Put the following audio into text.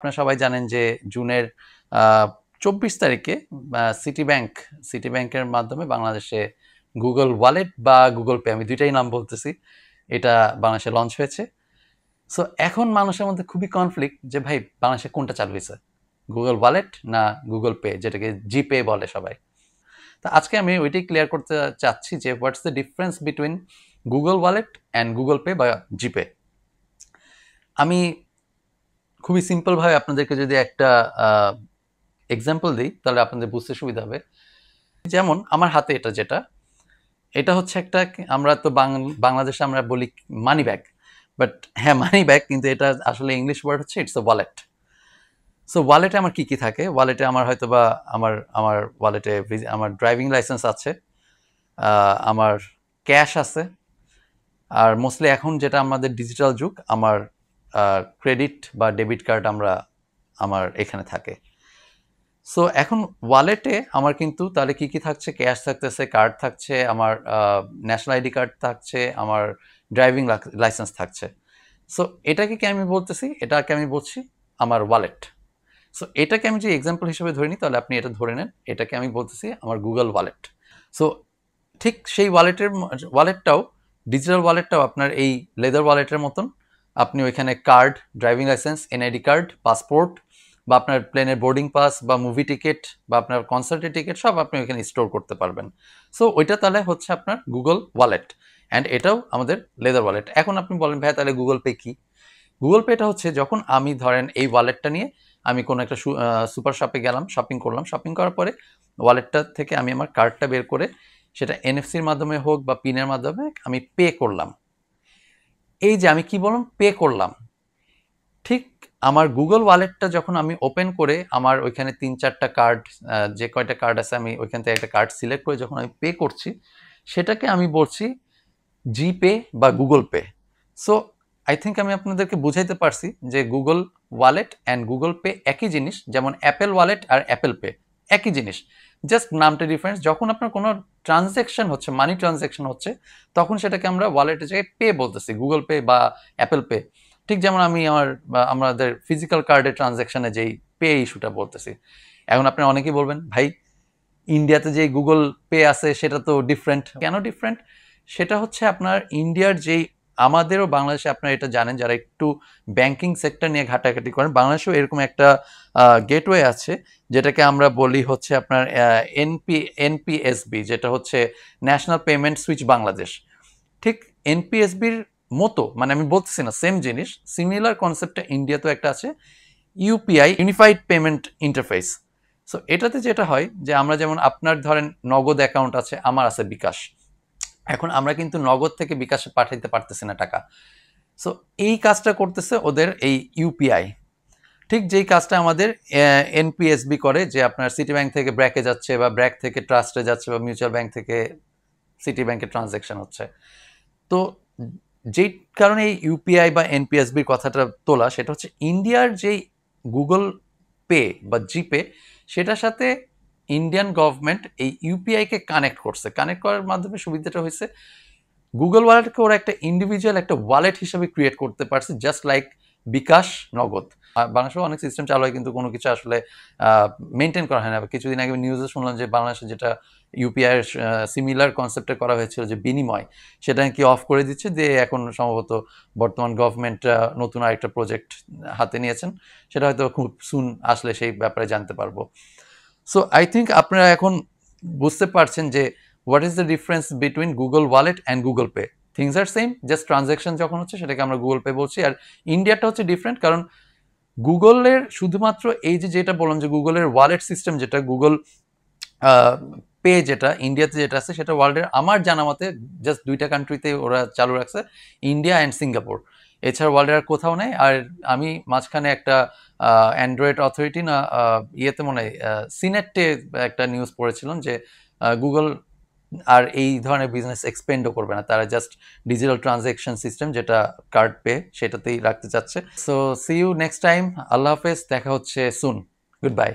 আপনারা সবাই জানেন যে জুনের 24 তারিখে সিটি ব্যাংকের মাধ্যমে বাংলাদেশে গুগল ওয়ালেট বা গুগল পে, আমি দুইটাই নাম বলতেছি, এটা বাংলাদেশে লঞ্চ হয়েছে। সো এখন মানুষের মধ্যে খুবই কনফ্লিক্ট যে ভাই বাংলাদেশে কোনটা চালু হয়েছে, গুগল ওয়ালেট না গুগল পে, যেটাকে জিপে বলে সবাই। তো আজকে আমি ওইটাই ক্লিয়ার করতে চাচ্ছি যে what's the difference between Google wallet and Google pay বা জিপে। আমি খুবই সিম্পলভাবে আপনাদেরকে যদি একটা এক্সাম্পল দিই তাহলে আপনাদের বুঝতে সুবিধা হবে। যেমন আমার হাতে এটা হচ্ছে একটা, আমরা তো বাংলাদেশে আমরা বলি মানি ব্যাগ, বাট হ্যাঁ মানি ব্যাগ, কিন্তু এটা আসলে ইংলিশ ওয়ার্ড হচ্ছে ইটস এ ওয়ালেট। সো ওয়ালেটে আমার কি কি থাকে? ওয়ালেটে আমার হয়তো বা আমার আমার ওয়ালেটে আমার ড্রাইভিং লাইসেন্স আছে, আমার ক্যাশ আছে, আর মোস্টলি এখন যেটা আমাদের ডিজিটাল যুগ, আমার ক্রেডিট বা ডেবিট কার্ড আমার এখানে থাকে। সো এখন ওয়ালেটে আমার কিন্তু তাহলে কি কি থাকছে? ক্যাশ থাকতেছে, কার্ড থাকছে, আমার ন্যাশনাল আইডি কার্ড থাকছে, আমার ড্রাইভিং লাইসেন্স থাকছে। সো এটাকে কি আমি বলতেছি? এটাকে আমি বলছি আমার ওয়ালেট। সো এটাকে আমি যে এক্সাম্পল হিসেবে ধরে নিই, তাহলে আপনি এটা ধরে নেন, এটাকে আমি বলতেছি আমার গুগল ওয়ালেট। সো ঠিক সেই ওয়ালেটটাও, ডিজিটাল ওয়ালেটটাও আপনার এই লেদার ওয়ালেটের মতন। আপনি ওইখানে card, driving licence, NID card, passport, বা আপনার প্লেনের বোর্ডিং পাস বা মুভি টিকিট বা আপনার কনসার্টের টিকিট সব আপনি ওইখানে স্টোর করতে পারবেন। সো ওইটা তাহলে হচ্ছে আপনার গুগল ওয়ালেট, অ্যান্ড এটাও আমাদের লেদার ওয়ালেট। এখন আপনি বলেন ভাই তাহলে গুগল পে কি? গুগল পেটা হচ্ছে যখন আমি ধরেন এই ওয়ালেটটা নিয়ে আমি কোনো একটা সুপার শপে গেলাম, শপিং করলাম, শপিং করার পরে ওয়ালেটটা থেকে আমি আমার কার্ডটা বের করে সেটা এনএফসির মাধ্যমে হোক বা পিনের মাধ্যমে আমি পে করলাম। এই যে আমি কি বললাম, পে করলাম, ঠিক আমার গুগল ওয়ালেটটা যখন আমি ওপেন করে আমার ওইখানে 3-4টা কার্ড, যে কয়টা কার্ড আছে আমি ওইখান থেকে একটা কার্ড সিলেক্ট করে যখন আমি পে করছি, সেটাকে আমি বলছি জিপে বা Google pay. So I think আমি আপনাদেরকে বুঝাইতে পারছি যে Google wallet and Google pay একই জিনিস, যেমন অ্যাপেল ওয়ালেট আর অ্যাপেল পে একই জিনিস, জাস্ট নামটা ডিফারেন্স। যখন আপনার কোনো ট্রানজ্যাকশন হচ্ছে, মানি ট্রানজ্যাকশন হচ্ছে, তখন সেটাকে আমরা ওয়ালেটের জায়গায় পে বলতেছি, গুগল পে বা অ্যাপেল পে। ঠিক যেমন আমি আমাদের ফিজিক্যাল কার্ডের ট্রানজ্যাকশনে যেই পে ইস্যুটা বলতেছি। এখন আপনি অনেকেই বলবেন ভাই ইন্ডিয়াতে যে গুগল পে আছে সেটা তো ডিফারেন্ট। কেন ডিফারেন্ট? সেটা হচ্ছে আপনার ইন্ডিয়ার যেই, আমাদেরও বাংলাদেশে আপনারা এটা জানেন যারা একটু ব্যাংকিং সেক্টর নিয়ে ঘাটাঘাটি করেন, বাংলাদেশেও এরকম একটা গেটওয়ে আছে যেটাকে আমরা বলি হচ্ছে আপনার এনপিএসবি, যেটা হচ্ছে ন্যাশনাল পেমেন্ট সুইচ বাংলাদেশ। ঠিক এনপিএসবির মতো, মানে আমি বলতেছি না সেম জিনিস, সিমিলার কনসেপ্টটা ইন্ডিয়াতেও একটা আছে, UPI, unified payment interface. So এটাতে যেটা হয় যে আমরা যেমন আপনার ধরেন নগদ অ্যাকাউন্ট আছে, আমার আছে বিকাশ, এখন আমরা কিন্তু নগদ থেকে বিকাশে পাঠাইতে পারতেছি না টাকা। সো এই কাজটা করতেছে ওদের এই ইউপিআই, ঠিক যেই কাজটা আমাদের এনপিএসবি করে, যে আপনার সিটি ব্যাংক থেকে ব্র্যাকে যাচ্ছে বা ব্র্যাক থেকে ট্রাস্টে যাচ্ছে বা মিউচুয়াল ব্যাংক থেকে সিটি ব্যাংকে ট্রানজ্যাকশন হচ্ছে। তো যেই কারণে এই ইউপিআই বা এনপিএসবির কথাটা তোলা, সেটা হচ্ছে ইন্ডিয়ার যেই গুগল পে বা জিপে, সেটার সাথে ইন্ডিয়ান গভর্নমেন্ট এই ইউপিআইকে কানেক্ট করছে। কানেক্ট করার মাধ্যমে সুবিধাটা হয়েছে গুগল ওয়ালেটকে ওরা একটা ইন্ডিভিজুয়াল একটা ওয়ালেট হিসেবে ক্রিয়েট করতে পারছে, জাস্ট লাইক বিকাশ, নগদ। বাংলাদেশেও অনেক সিস্টেম চালু হয় কিন্তু কোনো কিছু আসলে মেনটেন করা হয় না। কিছুদিন আগে নিউজে শুনলাম যে বাংলাদেশে যেটা ইউপিআই এর সিমিলার কনসেপ্টে করা হয়েছিল, যে বিনিময়, সেটা নাকি অফ করে দিচ্ছে, দিয়ে এখন সম্ভবত বর্তমান গভর্নমেন্ট নতুন আরেকটা প্রজেক্ট হাতে নিয়েছেন, সেটা হয়তো খুব সুন আসলে সেই ব্যাপারে জানতে পারবো। সো আই থিঙ্ক আপনারা এখন বুঝতে পারছেন যে what is the difference between Google wallet and Google Pay. Things are same, just transaction যখন হচ্ছে সেটাকে আমরা গুগল পে বলছি। আর ইন্ডিয়াটা হচ্ছে ডিফারেন্ট, কারণ গুগলের শুধুমাত্র এই যেটা বললাম যে গুগলের ওয়ালেট সিস্টেম, যেটা গুগল পে, যেটা ইন্ডিয়াতে যেটা আছে, সেটা ওয়ার্ল্ডের আমার জানা মতে জাস্ট 2টা কান্ট্রিতে ওরা চালু রাখছে, ইন্ডিয়া অ্যান্ড সিঙ্গাপুর। এছাড়া ওয়ার্ল্ডের আর কোথাও নেই। আর আমি মাঝখানে একটা অ্যান্ড্রয়েড অথরিটি না ইয়েতে মনে হয় সিনেটে একটা নিউজ পড়েছিলাম যে গুগল আর এই ধরনের বিজনেস এক্সপেন্ডও করবে না, তারা জাস্ট ডিজিটাল ট্রানজ্যাকশন সিস্টেম যেটা কার্ড পে সেটাতেই রাখতে চাচ্ছে। So see you next time. Allah হাফেজ, দেখা হচ্ছে সুন। Good bye.